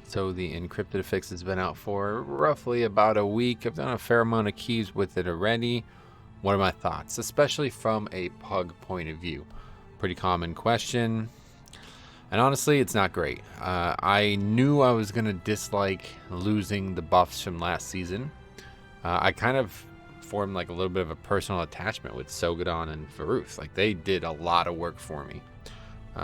So the Encrypted Affix has been out for roughly about a week. I've done a fair amount of keys with it already. What are my thoughts, especially from a pug point of view? Pretty common question. And honestly, it's not great. I knew I was going to dislike losing the buffs from last season. I kind of formed like a little bit of a personal attachment with Sogadon and Varuth. Like they did a lot of work for me.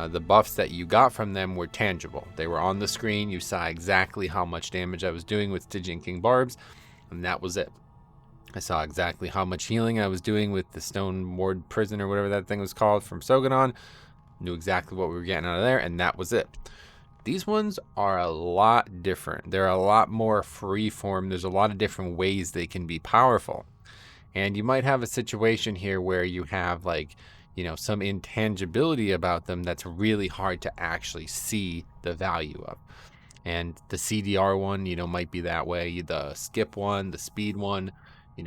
The buffs that you got from them were tangible. They were on the screen. You saw exactly how much damage I was doing with Stygian King Barbs, and that was it. I saw exactly how much healing I was doing with the Stone Ward Prison or whatever that thing was called from Sogadon. Knew exactly what we were getting out of there, and that was it. These ones are a lot different. They're a lot more freeform. There's a lot of different ways they can be powerful. And you might have a situation here where you have like, some intangibility about them that's really hard to actually see the value of. And the CDR one, might be that way. The skip one, the speed one,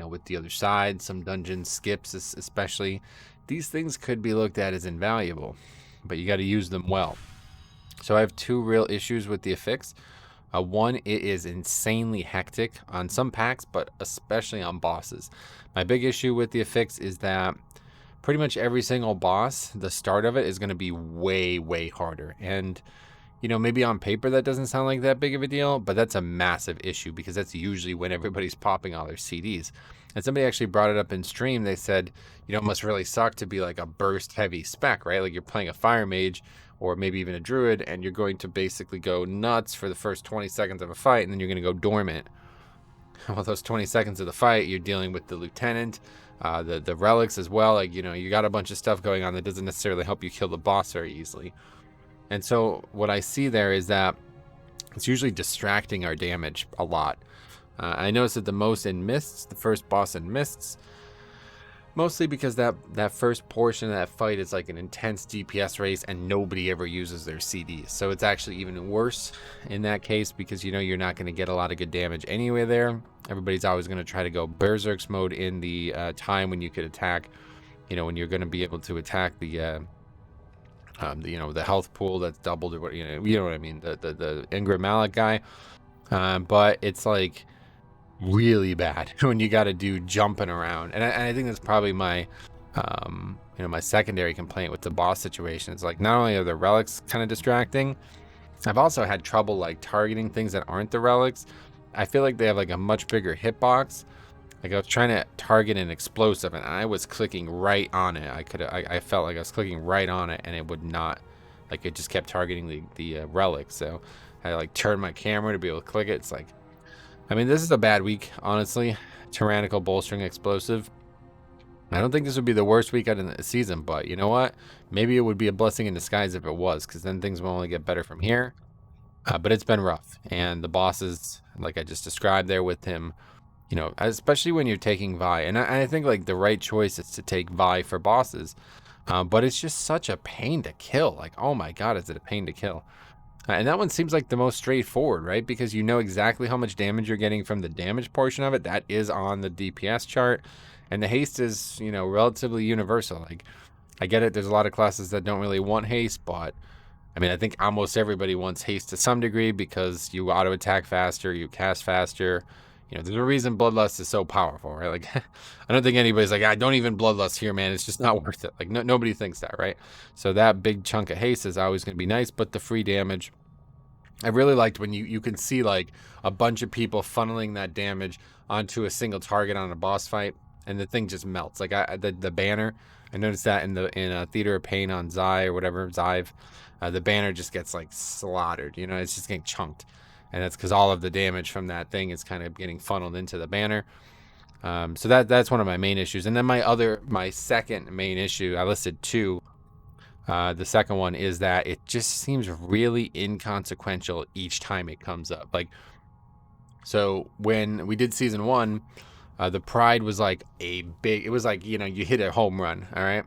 with the other side, some dungeon skips especially. These things could be looked at as invaluable, but you got to use them well. So I have two real issues with the Affix. One, it is insanely hectic on some packs, but especially on bosses. My big issue with the Affix is that pretty much every single boss, the start of it is going to be way, way harder. And, maybe on paper that doesn't sound like that big of a deal, but that's a massive issue because that's usually when everybody's popping all their CDs. And somebody actually brought it up in stream. They said, it must really suck to be like a burst heavy spec, right? Like you're playing a fire mage or maybe even a druid and you're going to basically go nuts for the first 20 seconds of a fight and then you're going to go dormant. Well, those 20 seconds of the fight, you're dealing with the lieutenant, the relics as well. Like, you got a bunch of stuff going on that doesn't necessarily help you kill the boss very easily. And so what I see there is that it's usually distracting our damage a lot. I noticed it the most in Mists, the first boss in Mists, mostly because that first portion of that fight is like an intense DPS race and nobody ever uses their CDs. So it's actually even worse in that case because you're not going to get a lot of good damage anyway there. Everybody's always going to try to go Berserk's mode in the time when you could attack, when you're going to be able to attack the health pool that's doubled or what, you know what I mean, the Ingram Malik guy. But it's like really bad when you got to do jumping around, and I think that's probably my my secondary complaint with the boss situation. It's like not only are the relics kind of distracting, I've also had trouble like targeting things that aren't the relics. I feel like they have like a much bigger hitbox. Like I was trying to target an explosive and I was clicking right on it. I felt like I was clicking right on it and it would not, like it just kept targeting the relic. So I like turned my camera to be able to click it. It's like, I mean, this is a bad week, honestly. Tyrannical bolstering explosive. I don't think this would be the worst week out in the season, but you know what? Maybe it would be a blessing in disguise if it was, because then things will only get better from here. But it's been rough, and the bosses, like I just described there with him, especially when you're taking Vi, and I think like the right choice is to take Vi for bosses, but it's just such a pain to kill. Like, oh my god, is it a pain to kill? And that one seems like the most straightforward, right? Because you know exactly how much damage you're getting from the damage portion of it. That is on the DPS chart. And the haste is, relatively universal. Like, I get it. There's a lot of classes that don't really want haste, but I mean, I think almost everybody wants haste to some degree because you auto attack faster, you cast faster. There's a reason Bloodlust is so powerful, right? Like, I don't think anybody's like, I don't even Bloodlust here, man. It's just not worth it. Like, nobody thinks that, right? So that big chunk of haste is always going to be nice, but the free damage, I really liked when you can see like a bunch of people funneling that damage onto a single target on a boss fight, and the thing just melts. Like the banner, I noticed that in Theater of Pain on Zai or whatever, Zive, the banner just gets like slaughtered. It's just getting chunked. And that's because all of the damage from that thing is kind of getting funneled into the banner. So that's one of my main issues. And then my second main issue, I listed two. The second one is that it just seems really inconsequential each time it comes up. Like, so when we did season 1, the Pride was like it was like, you hit a home run, all right?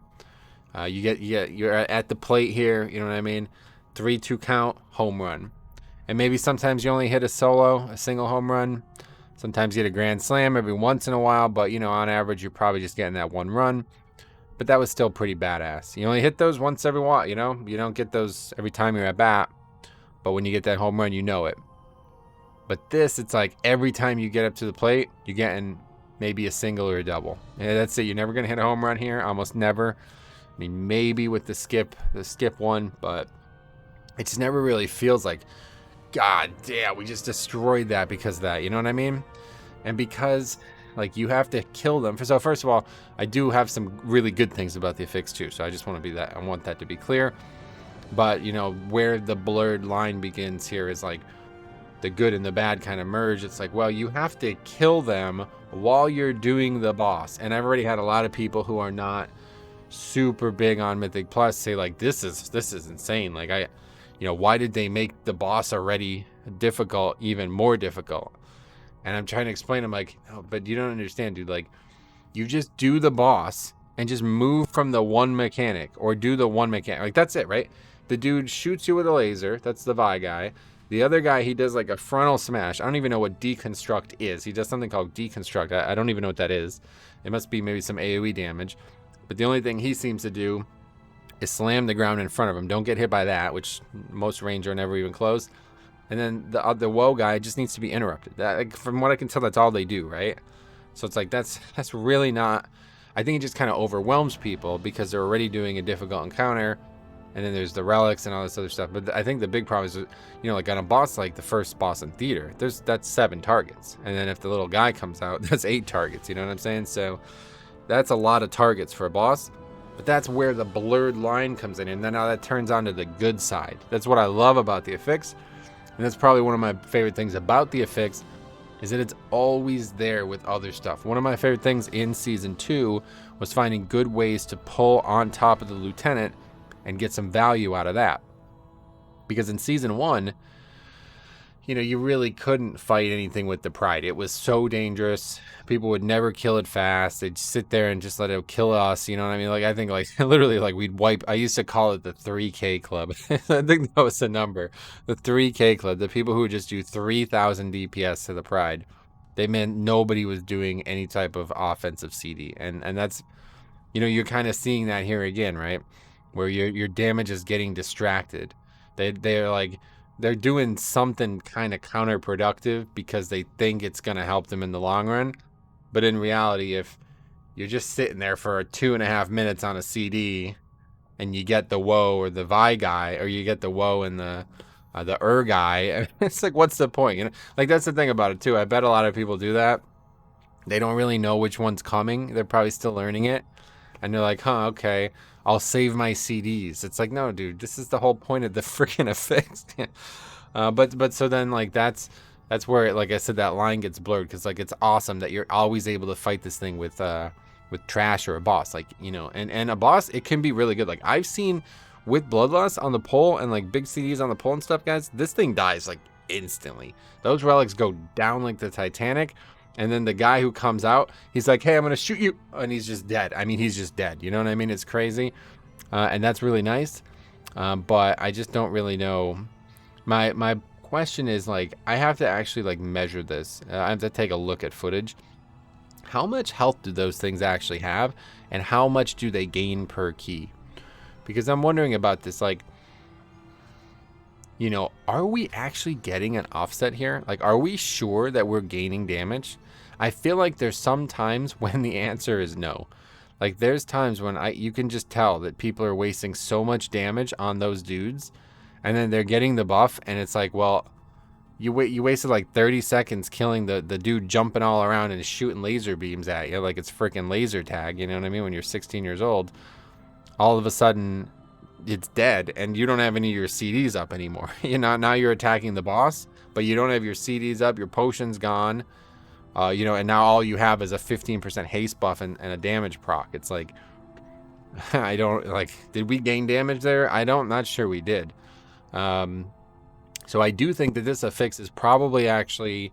You're at the plate here, you know what I mean? 3-2 count, home run. And maybe sometimes you only hit a single home run. Sometimes you get a grand slam every once in a while, but on average, you're probably just getting that one run. But that was still pretty badass. You only hit those once every while, you don't get those every time you're at bat. But when you get that home run, you know it. But this, it's like every time you get up to the plate, you're getting maybe a single or a double. Yeah, that's it. You're never going to hit a home run here. Almost never. I mean, maybe with the skip one, but it just never really feels like, God damn, we just destroyed that because of that. You know what I mean? And because, like, you have to kill them. So first of all, I do have some really good things about the Affix too. So I just want to be that. I want that to be clear. But, you know, where the blurred line begins here is like the good and the bad kind of merge. It's like, well, you have to kill them while you're doing the boss. And I've already had a lot of people who are not super big on Mythic Plus say like, this is insane. Like, you know, why did they make the boss already difficult, even more difficult? And I'm trying to explain, I'm like, oh, but you don't understand, dude. Like, you just do the boss and just move from the one mechanic, or do the one mechanic. Like, that's it, right? The dude shoots you with a laser. That's the Vi guy. The other guy, he does like a frontal smash. I don't even know what deconstruct is. He does something called deconstruct. I don't even know what that is. It must be maybe some AoE damage. But the only thing he seems to do is slam the ground in front of him. Don't get hit by that, which most range are never even close. And then the woe guy just needs to be interrupted. That, like, from what I can tell, that's all they do, right? So it's like, that's really not... I think it just kind of overwhelms people because they're already doing a difficult encounter. And then there's the relics and all this other stuff. But I think the big problem is, you know, like on a boss like the first boss in theater, that's 7 targets. And then if the little guy comes out, that's 8 targets. You know what I'm saying? So that's a lot of targets for a boss. But that's where the blurred line comes in. And then now that turns onto the good side. That's what I love about the Affix. And that's probably one of my favorite things about the Affix, is that it's always there with other stuff. One of my favorite things in Season 2 was finding good ways to pull on top of the Lieutenant and get some value out of that. Because in Season 1, you know, you really couldn't fight anything with the Pride. It was so dangerous. People would never kill it fast. They'd sit there and just let it kill us. You know what I mean? Like, I think, like, literally, like, we'd wipe. I used to call it the 3K Club. I think that was the number. The 3K Club. The people who would just do 3,000 DPS to the Pride. They meant nobody was doing any type of offensive CD. And that's, you know, you're kind of seeing that here again, right? Where your damage is getting distracted. They're like... They're doing something kind of counterproductive because they think it's going to help them in the long run. But in reality, if you're just sitting there for 2.5 minutes on a CD and you get the woe or the Vi guy, or you get the woe and the guy, it's like, what's the point? You know, like, that's the thing about it too. I bet a lot of people do that. They don't really know which one's coming. They're probably still learning it. And they're like, huh, okay, I'll save my CDs. It's like, no, dude, this is the whole point of the freaking Affix. But so then, like, that's where, like I said, that line gets blurred, because, like, it's awesome that you're always able to fight this thing with trash or a boss, like, you know, and a boss, it can be really good. Like, I've seen with Bloodlust on the pole and like big CDs on the pole and stuff, guys, this thing dies like instantly. Those relics go down like the Titanic. And then the guy who comes out, he's like, hey, I'm going to shoot you. And he's just dead. I mean, he's just dead. You know what I mean? It's crazy. And that's really nice. But I just don't really know. My question is, like, I have to actually, like, measure this. I have to take a look at footage. How much health do those things actually have? And how much do they gain per key? Because I'm wondering about this, like, you know, are we actually getting an offset here? Like, are we sure that we're gaining damage? I feel like there's some times when the answer is no. Like, there's times when you can just tell that people are wasting so much damage on those dudes, and then they're getting the buff, and it's like, well, you wasted like 30 seconds killing the dude jumping all around and shooting laser beams at you like it's freaking laser tag, you know what I mean? When you're 16 years old, all of a sudden it's dead, and you don't have any of your CDs up anymore. You know, now you're attacking the boss, but you don't have your CDs up, your potion's gone. You know, and now all you have is a 15% haste buff and a damage proc. It's like, I don't, like, did we gain damage there? Not sure we did. So I do think that this Affix is probably actually,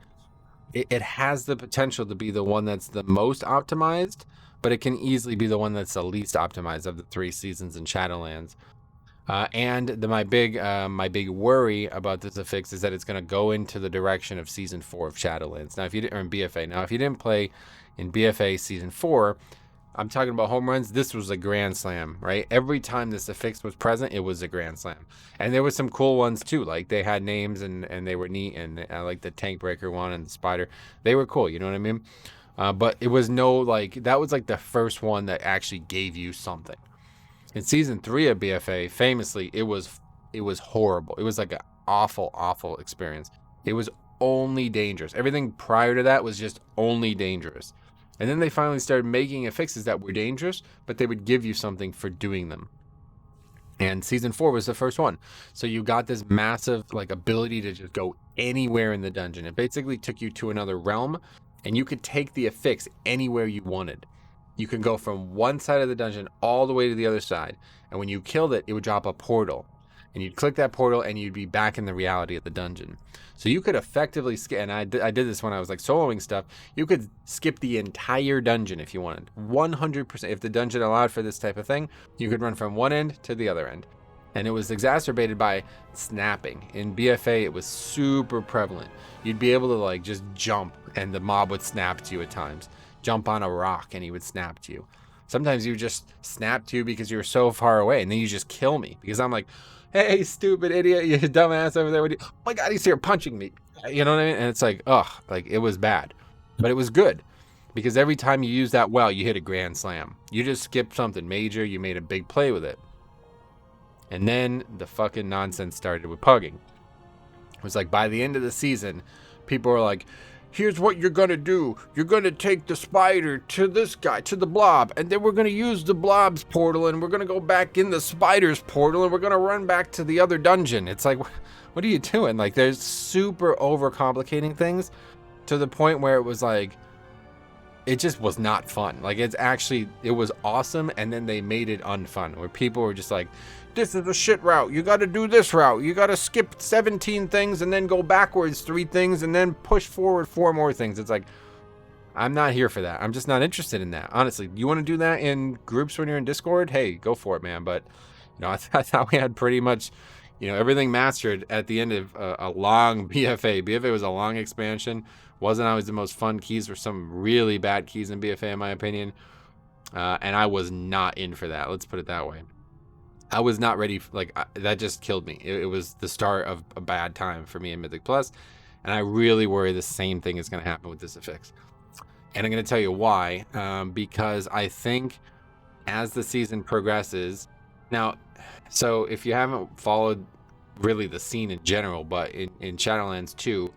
it has the potential to be the one that's the most optimized, but it can easily be the one that's the least optimized of the 3 seasons in Shadowlands. And my big worry about this Affix is that it's going to go into the direction of Season 4 of Shadowlands. Now, if you didn't, or in BFA. Now, if you didn't play in BFA Season 4, I'm talking about home runs. This was a grand slam, right? Every time this affix was present, it was a grand slam. And there was some cool ones too. Like they had names and they were neat. And I like the tank breaker one and the spider. They were cool. You know what I mean? But it was no, like, that was like the first one that actually gave you something. In season 3 of BFA, famously, it was horrible. It was like an awful experience. It was only dangerous. Everything prior to that was just only dangerous. And then they finally started making affixes that were dangerous, but they would give you something for doing them. And season 4 was the first one. So you got this massive like ability to just go anywhere in the dungeon. It basically took you to another realm, and you could take the affix anywhere you wanted. You could go from one side of the dungeon all the way to the other side. And when you killed it, it would drop a portal. And you'd click that portal and you'd be back in the reality of the dungeon. So you could effectively skip, and I did this when I was like soloing stuff, you could skip the entire dungeon if you wanted. 100%. If the dungeon allowed for this type of thing, you could run from one end to the other end. And it was exacerbated by snapping. In BFA, it was super prevalent. You'd be able to like just jump and the mob would snap to you at times. Jump on a rock and he would snap to you. Sometimes you just snap to you because you were so far away, and then you just kill me because I'm like, hey, stupid idiot, you dumbass over there. Oh my God, he's here punching me. You know what I mean? And it's like, ugh, like it was bad. But it was good because every time you use that well, you hit a grand slam. You just skipped something major. You made a big play with it. And then the fucking nonsense started with pugging. It was like by the end of the season, people were like, here's what you're going to do. You're going to take the spider to this guy, to the blob, and then we're going to use the blob's portal, and we're going to go back in the spider's portal, and we're going to run back to the other dungeon. It's like, what are you doing? Like, there's super overcomplicating things to the point where it was like, it just was not fun. Like, it was awesome, and then they made it unfun, where people were just like, this is a shit route. You got to do this route. You got to skip 17 things and then go backwards 3 things and then push forward 4 more things. It's like, I'm not here for that. I'm just not interested in that. Honestly, you want to do that in groups when you're in Discord? Hey, go for it, man. But, I thought we had pretty much, everything mastered at the end of a long BFA. BFA was a long expansion. Wasn't always the most fun. Keys were some really bad keys in BFA, in my opinion. And I was not in for that. Let's put it that way. I was not ready. That just killed me. It was the start of a bad time for me in Mythic Plus, and I really worry the same thing is going to happen with this affix. And I'm going to tell you why. Because I think as the season progresses, now, so if you haven't followed really the scene in general, but in Shadowlands 2,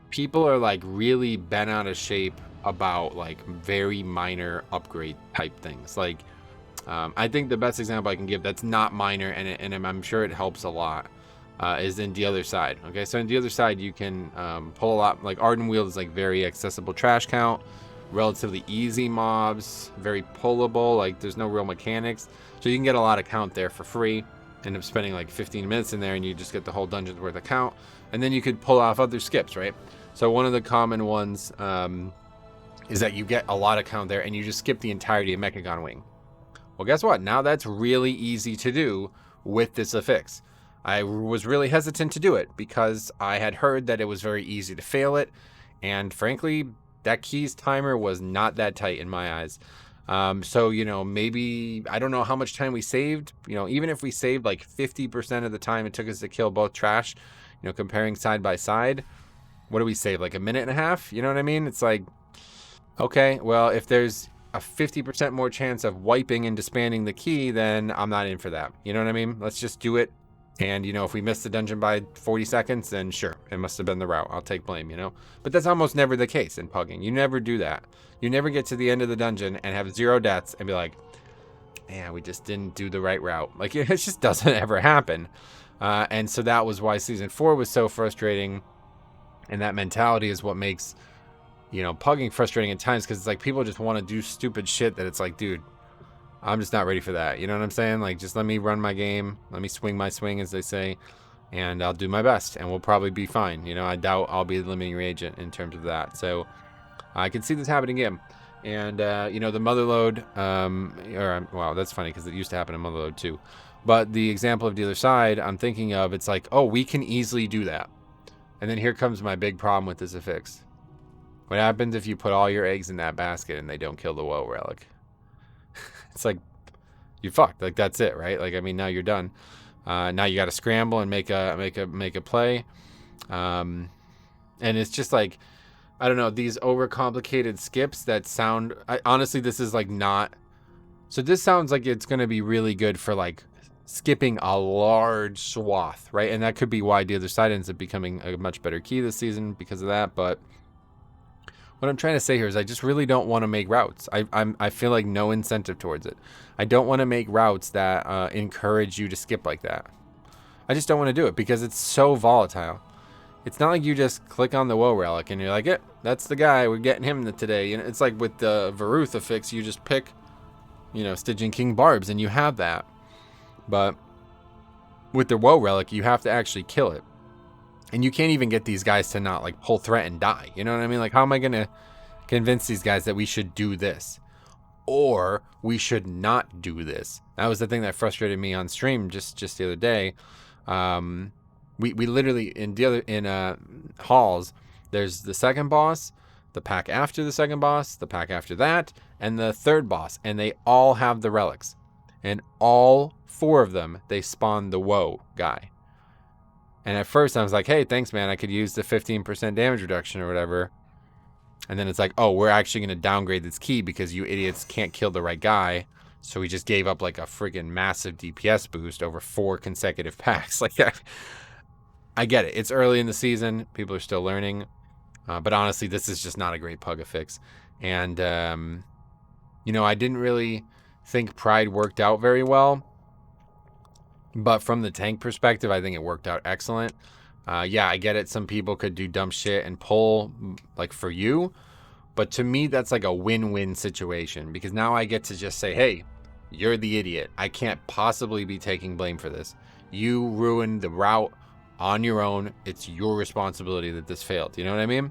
people are like really bent out of shape about like very minor upgrade type things. Like, I think the best example I can give that's not minor, and I'm sure it helps a lot, is in the other side. Okay, so in the other side, you can pull a lot. Like Ardenweald is like very accessible trash count, relatively easy mobs, very pullable. Like there's no real mechanics, so you can get a lot of count there for free. End up spending like 15 minutes in there, and you just get the whole dungeon's worth of count. And then you could pull off other skips, right? So one of the common ones is that you get a lot of count there, and you just skip the entirety of Mechagon Wing. Well, guess what? Now that's really easy to do with this affix. I was really hesitant to do it because I had heard that it was very easy to fail it. And frankly, that keys timer was not that tight in my eyes. So, maybe, I don't know how much time we saved. Even if we saved like 50% of the time it took us to kill both trash, comparing side by side, what do we save? Like a minute and a half? You know what I mean? It's like, okay, well, if there's a 50% more chance of wiping and disbanding the key, then I'm not in for that. You know what I mean? Let's just do it. And, if we missed the dungeon by 40 seconds, then sure, it must have been the route. I'll take blame, But that's almost never the case in Pugging. You never do that. You never get to the end of the dungeon and have 0 deaths and be like, yeah, we just didn't do the right route. Like, it just doesn't ever happen. And so that was why Season 4 was so frustrating. And that mentality is what makes Pugging frustrating at times, because it's like people just want to do stupid shit that it's like, dude, I'm just not ready for that. You know what I'm saying? Like, just let me run my game. Let me swing my swing, as they say, and I'll do my best, and we'll probably be fine. I doubt I'll be the limiting reagent in terms of that. So I can see this happening again. And, the Motherlode, well, that's funny because it used to happen in Motherlode too. But the example of the other side I'm thinking of, it's like, oh, we can easily do that. And then here comes my big problem with this affix. What happens if you put all your eggs in that basket and they don't kill the woe relic? It's like, you fucked. Like, that's it, right? Like, I mean, now you're done. Now you got to scramble and make a play. And it's just like, I don't know, these overcomplicated skips that sound, honestly, this is like not, so this sounds like it's going to be really good for like skipping a large swath, right? And that could be why the other side ends up becoming a much better key this season because of that. But what I'm trying to say here is I just really don't want to make routes. I feel like no incentive towards it. I don't want to make routes that encourage you to skip like that. I just don't want to do it because it's so volatile. It's not like you just click on the woe relic and you're like, that's the guy, we're getting him today. You know, it's like with the Varuth affix, you just pick, you know, Stygian King Barbs and you have that. But with the woe relic, you have to actually kill it. And you can't even get these guys to not like pull threat and die. You know what I mean? Like, how am I going to convince these guys that we should do this? Or we should not do this? That was the thing that frustrated me on stream just the other day. We literally in halls, there's the second boss, the pack after the second boss, the pack after that, and the third boss, and they all have the relics. And all 4 of them, they spawn the woe guy. And at first I was like, hey, thanks, man. I could use the 15% damage reduction or whatever. And then it's like, oh, we're actually going to downgrade this key because you idiots can't kill the right guy. So we just gave up like a friggin' massive DPS boost over 4 consecutive packs. Like, I get it. It's early in the season. People are still learning. But honestly, this is just not a great Pug affix. And, you know, I didn't really think Pride worked out very well. But from the tank perspective, I think it worked out excellent. Yeah, I get it. Some people could do dumb shit and pull, like, for you. But to me, that's like a win-win situation. Because now I get to just say, hey, you're the idiot. I can't possibly be taking blame for this. You ruined the route on your own. It's your responsibility that this failed. You know what I mean?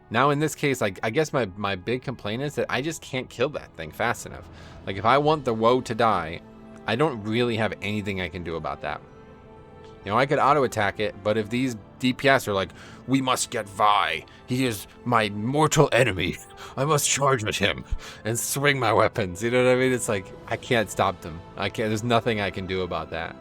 Now, in this case, like, I guess my big complaint is that I just can't kill that thing fast enough. Like, if I want the woe to die, I don't really have anything I can do about that. You know, I could auto attack it, but if these DPS are like, we must get Vi, he is my mortal enemy, I must charge at him and swing my weapons. You know what I mean? It's like, I can't stop them. There's nothing I can do about that.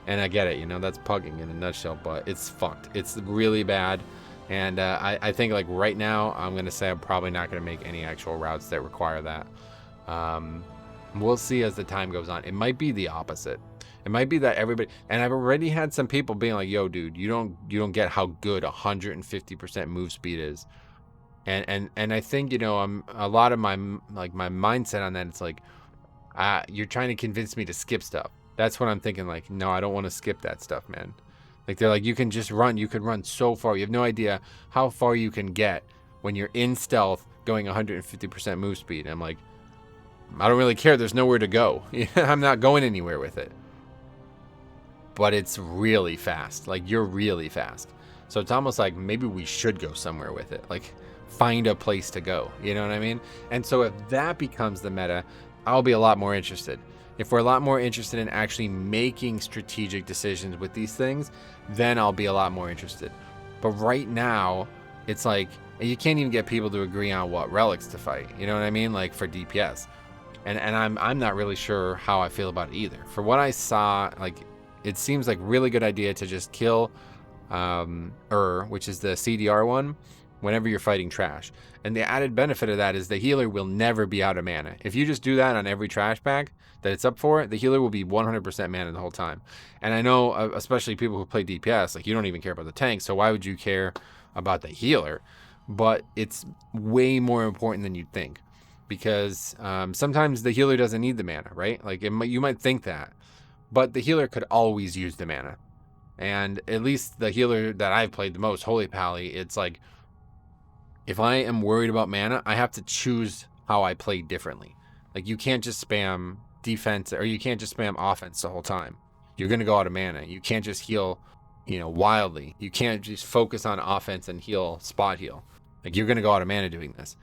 And I get it, you know, that's Pugging in a nutshell, but it's fucked. It's really bad. And I think, like, right now, I'm going to say I'm probably not going to make any actual routes that require that. We'll see as the time goes on. It might be the opposite. It might be that everybody, and I've already had some people being like, yo, dude, you don't get how good 150% move speed is. And I think, you know, I'm a lot of my mindset on that, it's like, you're trying to convince me to skip stuff. That's what I'm thinking, like, no, I don't want to skip that stuff, man. Like, they're like, you can just run. You can run so far. You have no idea how far you can get when you're in stealth going 150% move speed. And I'm like, I don't really care. There's nowhere to go. I'm not going anywhere with it. But it's really fast. Like, you're really fast. So it's almost like maybe we should go somewhere with it. Like, find a place to go. You know what I mean? And so if that becomes the meta, I'll be a lot more interested. If we're a lot more interested in actually making strategic decisions with these things, then I'll be a lot more interested. But right now, it's like, you can't even get people to agree on what relics to fight. You know what I mean? Like, for DPS. And I'm not really sure how I feel about it either. For what I saw, like, it seems like really good idea to just kill which is the CDR one, whenever you're fighting trash. And the added benefit of that is the healer will never be out of mana. If you just do that on every trash pack that it's up for, the healer will be 100% mana the whole time. And I know, especially people who play DPS, like, you don't even care about the tank, so why would you care about the healer? But it's way more important than you'd think. Because sometimes the healer doesn't need the mana, right? Like, you might think that. But the healer could always use the mana. And at least the healer that I've played the most, Holy Pally, it's like, if I am worried about mana, I have to choose how I play differently. Like, you can't just spam defense, or you can't just spam offense the whole time. You're going to go out of mana. You can't just heal, you know, wildly. You can't just focus on offense and heal, spot heal. Like, you're going to go out of mana doing this.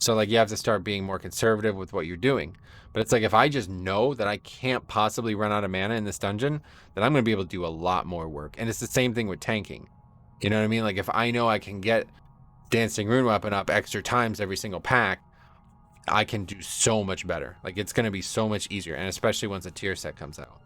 So, like, you have to start being more conservative with what you're doing. But it's like, if I just know that I can't possibly run out of mana in this dungeon, then I'm going to be able to do a lot more work. And it's the same thing with tanking. You know what I mean? Like, if I know I can get Dancing Rune Weapon up extra times every single pack, I can do so much better. Like, it's going to be so much easier, and especially once a tier set comes out.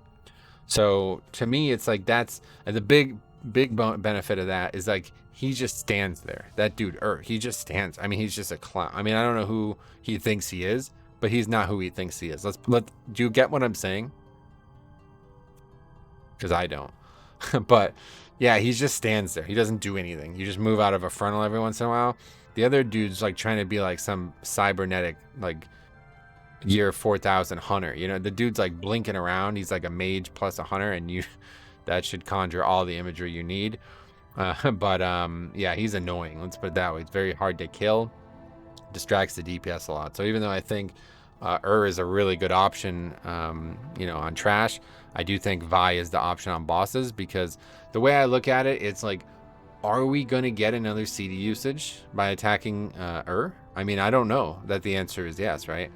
So to me, it's like that's the big benefit of that is like he just stands there. That dude, he just stands. I mean, he's just a clown. I mean, I don't know who he thinks he is, but he's not who he thinks he is. Do you get what I'm saying? Because I don't. But yeah, he just stands there. He doesn't do anything. You just move out of a frontal every once in a while. The other dude's like trying to be like some cybernetic, like year 4000 hunter. You know, the dude's like blinking around. He's like a mage plus a hunter, and that should conjure all the imagery you need. Yeah, he's annoying. Let's put it that way. It's very hard to kill. Distracts the DPS a lot. So even though I think is a really good option, on trash, I do think Vi is the option on bosses, because the way I look at it, it's like, are we going to get another CD usage by attacking I mean, I don't know. That the answer is yes, right?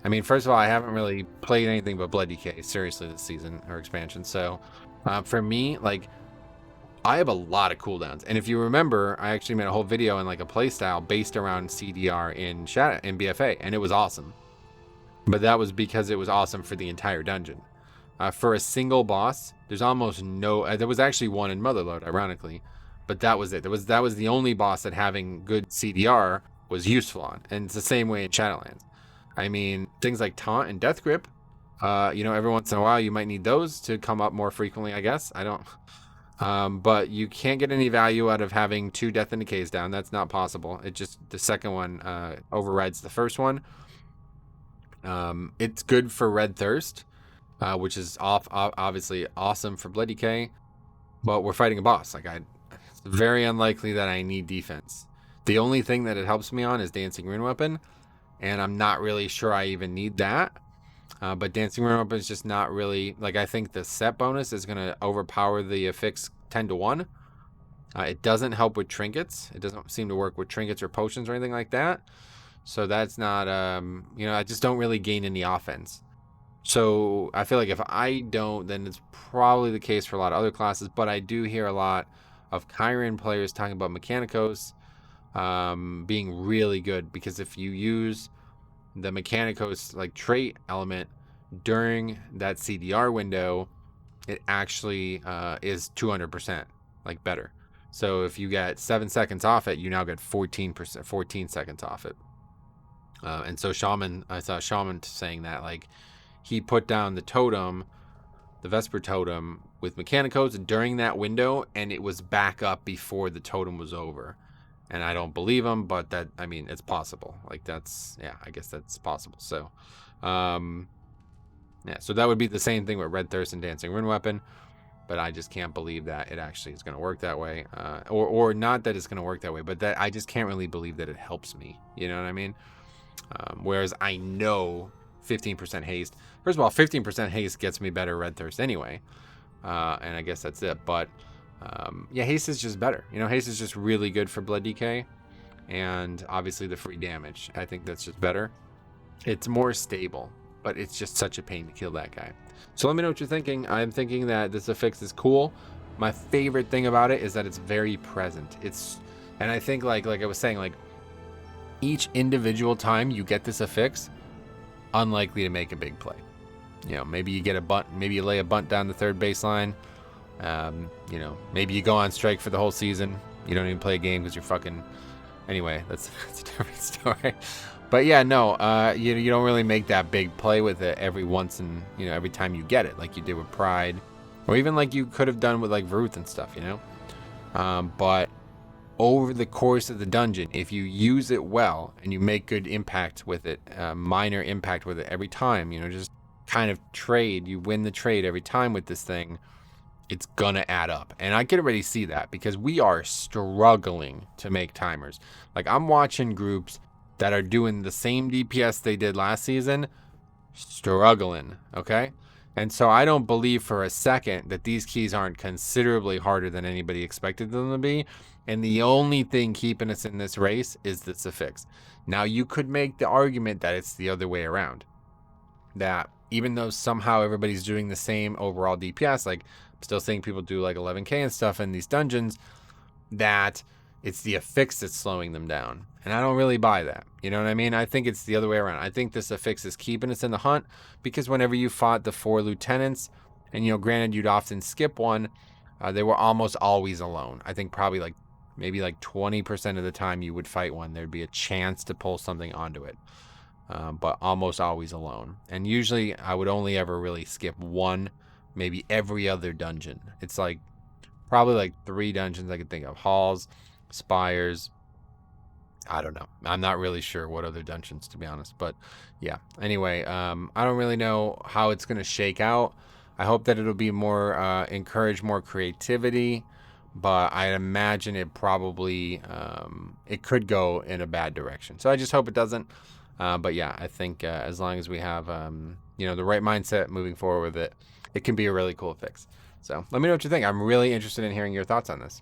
I mean, first of all, I haven't really played anything but Blood DK seriously this season or expansion. So for me, like, I have a lot of cooldowns. And if you remember, I actually made a whole video in like a playstyle based around CDR in BFA, and it was awesome. But that was because it was awesome for the entire dungeon. For a single boss, there's almost no... there was actually one in Motherlode, ironically. But that was it. That was the only boss that having good CDR was useful on. And it's the same way in Shadowlands. I mean, things like Taunt and Death Grip, every once in a while you might need those to come up more frequently, I guess. I don't... but you can't get any value out of having 2 Death and Decays down. That's not possible. It just... the second one overrides the first one. It's good for Red Thirst, which is obviously awesome for Blood DK. But we're fighting a boss. Like, it's very unlikely that I need defense. The only thing that it helps me on is Dancing Rune Weapon, and I'm not really sure I even need that. But Dancing Rune Weapon is just not really... like, I think the set bonus is going to overpower the Affix 10-1. It doesn't help with trinkets. It doesn't seem to work with trinkets or potions or anything like that. So that's not... I just don't really gain any offense. So I feel like if I don't, then it's probably the case for a lot of other classes. But I do hear a lot of Chiron players talking about Mechanicos being really good, because if you use the Mechanicos like trait element during that CDR window, it actually is 200% like better. So if you get 7 seconds off it, you now get 14 seconds off it. And so I saw Shaman saying that, like, he put down the totem, the Vesper totem, with Mechanicos during that window, and it was back up before the totem was over. And I don't believe him, but that, I mean, it's possible. Like, that's, yeah, I guess that's possible. So, yeah, so that would be the same thing with Red Thirst and Dancing Rune Weapon, but I just can't believe that it actually is going to work that way. Or not that it's going to work that way, but that I just can't really believe that it helps me. You know what I mean? Whereas I know 15% haste. First of all, 15% haste gets me better Red Thirst anyway. And I guess that's it. But yeah, haste is just better. Haste is just really good for Blood DK. And obviously the free damage. I think that's just better. It's more stable, but it's just such a pain to kill that guy. So let me know what you're thinking. I'm thinking that this Affix is cool. My favorite thing about it is that it's very present. And I think like I was saying, like, each individual time you get this Affix, unlikely to make a big play. Maybe you get a bunt, maybe you lay a bunt down the third baseline. Maybe you go on strike for the whole season. You don't even play a game because you're fucking... Anyway, that's a different story. But yeah, no, you don't really make that big play with it every time you get it, like you did with Pride, or even like you could have done with like Varuth and stuff, but over the course of the dungeon, if you use it well and you make good impact with it, minor impact with it every time, just kind of trade, you win the trade every time with this thing, it's gonna add up. And I can already see that, because we are struggling to make timers. Like, I'm watching groups that are doing the same DPS they did last season, struggling, okay? And so I don't believe for a second that these keys aren't considerably harder than anybody expected them to be. And the only thing keeping us in this race is this Affix. Now, you could make the argument that it's the other way around. That even though somehow everybody's doing the same overall DPS, like, I'm still seeing people do like 11k and stuff in these dungeons, that it's the affix that's slowing them down. And I don't really buy that. You know what I mean? I think it's the other way around. I think this affix is keeping us in the hunt because whenever you fought the 4 lieutenants, and, you know, granted, you'd often skip one, they were almost always alone. I think probably like maybe like 20% of the time you would fight one, there'd be a chance to pull something onto it. But almost always alone. And usually I would only ever really skip one, maybe every other dungeon. It's like probably like 3 dungeons I could think of. Halls, spires. I don't know. I'm not really sure what other dungeons, to be honest. But yeah. Anyway, I don't really know how it's going to shake out. I hope that it'll be more, encourage more creativity. But I imagine it probably, it could go in a bad direction. So I just hope it doesn't. But yeah, I think as long as we have, you know, the right mindset moving forward with it, it can be a really cool fix. So let me know what you think. I'm really interested in hearing your thoughts on this.